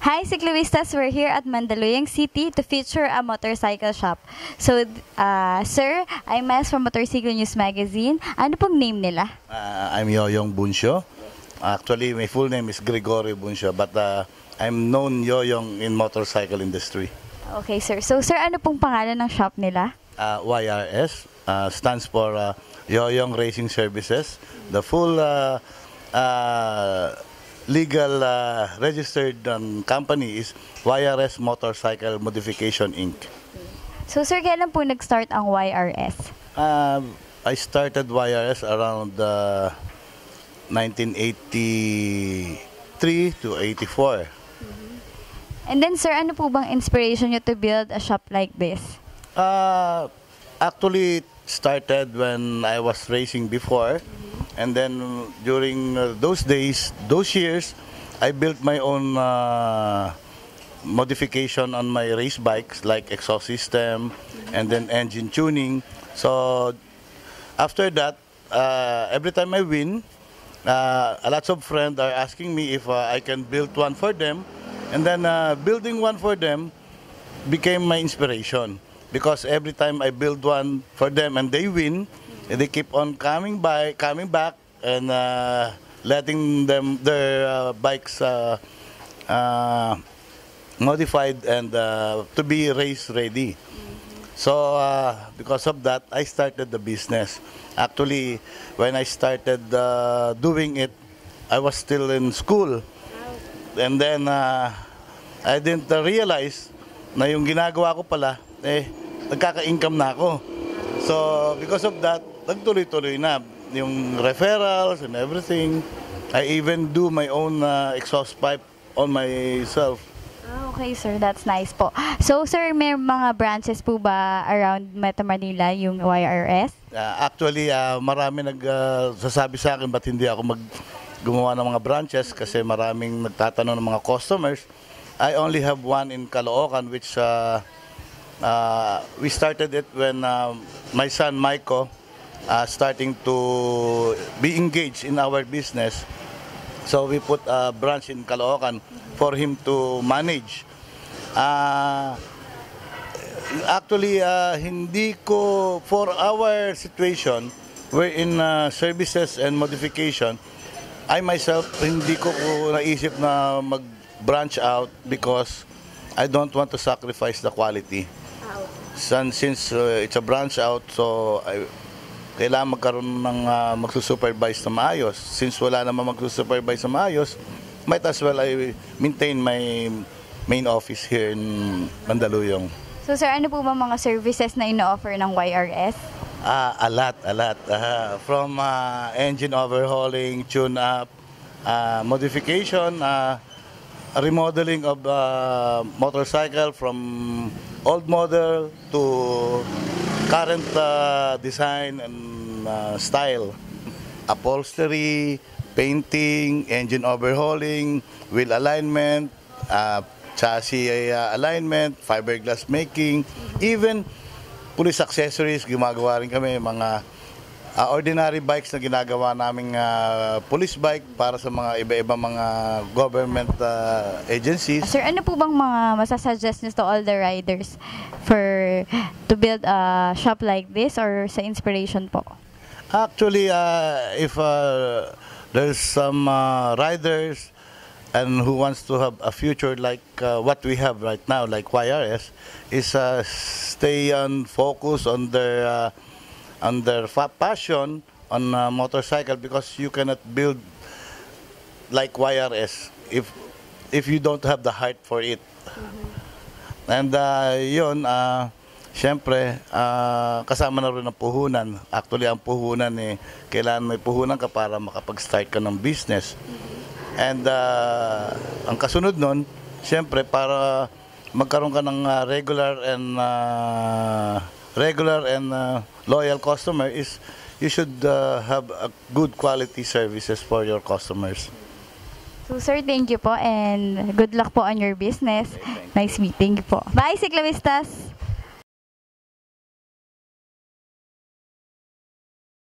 Hi, Cycloistas! We're here at Mandaluyong City to feature a motorcycle shop. So, sir, I'm Mess from Motorcycle News Magazine. Ano pong name nila? I'm Yoyong Bunsyo. Actually, my full name is Gregorio Bunsyo, but I'm known Yoyong in motorcycle industry. Okay, sir. So, sir, ano pong pangalan ng shop nila? YRS stands for Yoyong Racing Services. The full legal registered company is YRS Motorcycle Modification Inc. So, sir, kailan po nag-start ang YRS? I started YRS around 1983 to 84. And then, sir, ano po bang inspiration nyo to build a shop like this? Actually, it started when I was racing before. And then during those days, those years, I built my own modification on my race bikes, like exhaust system and then engine tuning. So after that, every time I win, a lot of friends are asking me if I can build one for them. And then building one for them became my inspiration. Because every time I build one for them and they win, they keep on coming back, and letting them their bikes modified and to be race ready. So because of that, I started the business. Actually, when I started doing it, I was still in school, and then I didn't realize na yung ginagawa ko pala, nagkaka-income na ako. So because of that, nagtuloy-tuloy na yung referrals and everything. I even do my own exhaust pipe on myself. Okay, sir. That's nice po. So, sir, may mga branches po ba around Metro Manila yung YRS? Actually, marami nagsasabi sa akin ba't hindi ako gumawa ng mga branches kasi maraming nagtatanong ng mga customers. I only have one in Caloocan, which we started it when my son Maiko starting to be engaged in our business. So we put a branch in Caloocan for him to manage. Actually, hindi ko, for our situation, we're in services and modification, I myself, hindi ko naisip na mag-branch out because I don't want to sacrifice the quality. Since it's a branch out, so kailangan magkaroon ng magsusupervise na maayos. Since wala naman magsusupervise na maayos, might as well I maintain my main office here in Mandaluyong. So, sir, ano po ba mga services na ino-offer ng YRS? A lot. From engine overhauling, tune-up, modification, remodeling of motorcycle from old model to current design and style, upholstery, painting, engine overhauling, wheel alignment, chassis alignment, fiberglass making, even police accessories, gumagawa rin kami, mga ordinary bikes na ginagawa naming police bike para sa mga iba-ibang mga government agencies. Sir, ano po bang mga masasuggest niyo to all the riders to build a shop like this or sa inspiration po? Actually, if there's some riders and who wants to have a future like what we have right now, like YRS, is stay on focus on their passion on motorcycle, because you cannot build like YRS if you don't have the heart for it. And yun, syempre, kasama na rin ang puhunan. Actually, ang puhunan kailangan may puhunan ka para makapag-start ka ng business. And ang kasunod nun, syempre, para magkaroon ka ng regular and loyal customer, is you should have a good quality services for your customers. So, sir, thank you po and good luck po on your business. Nice meeting you po. Bye, Cycloistas!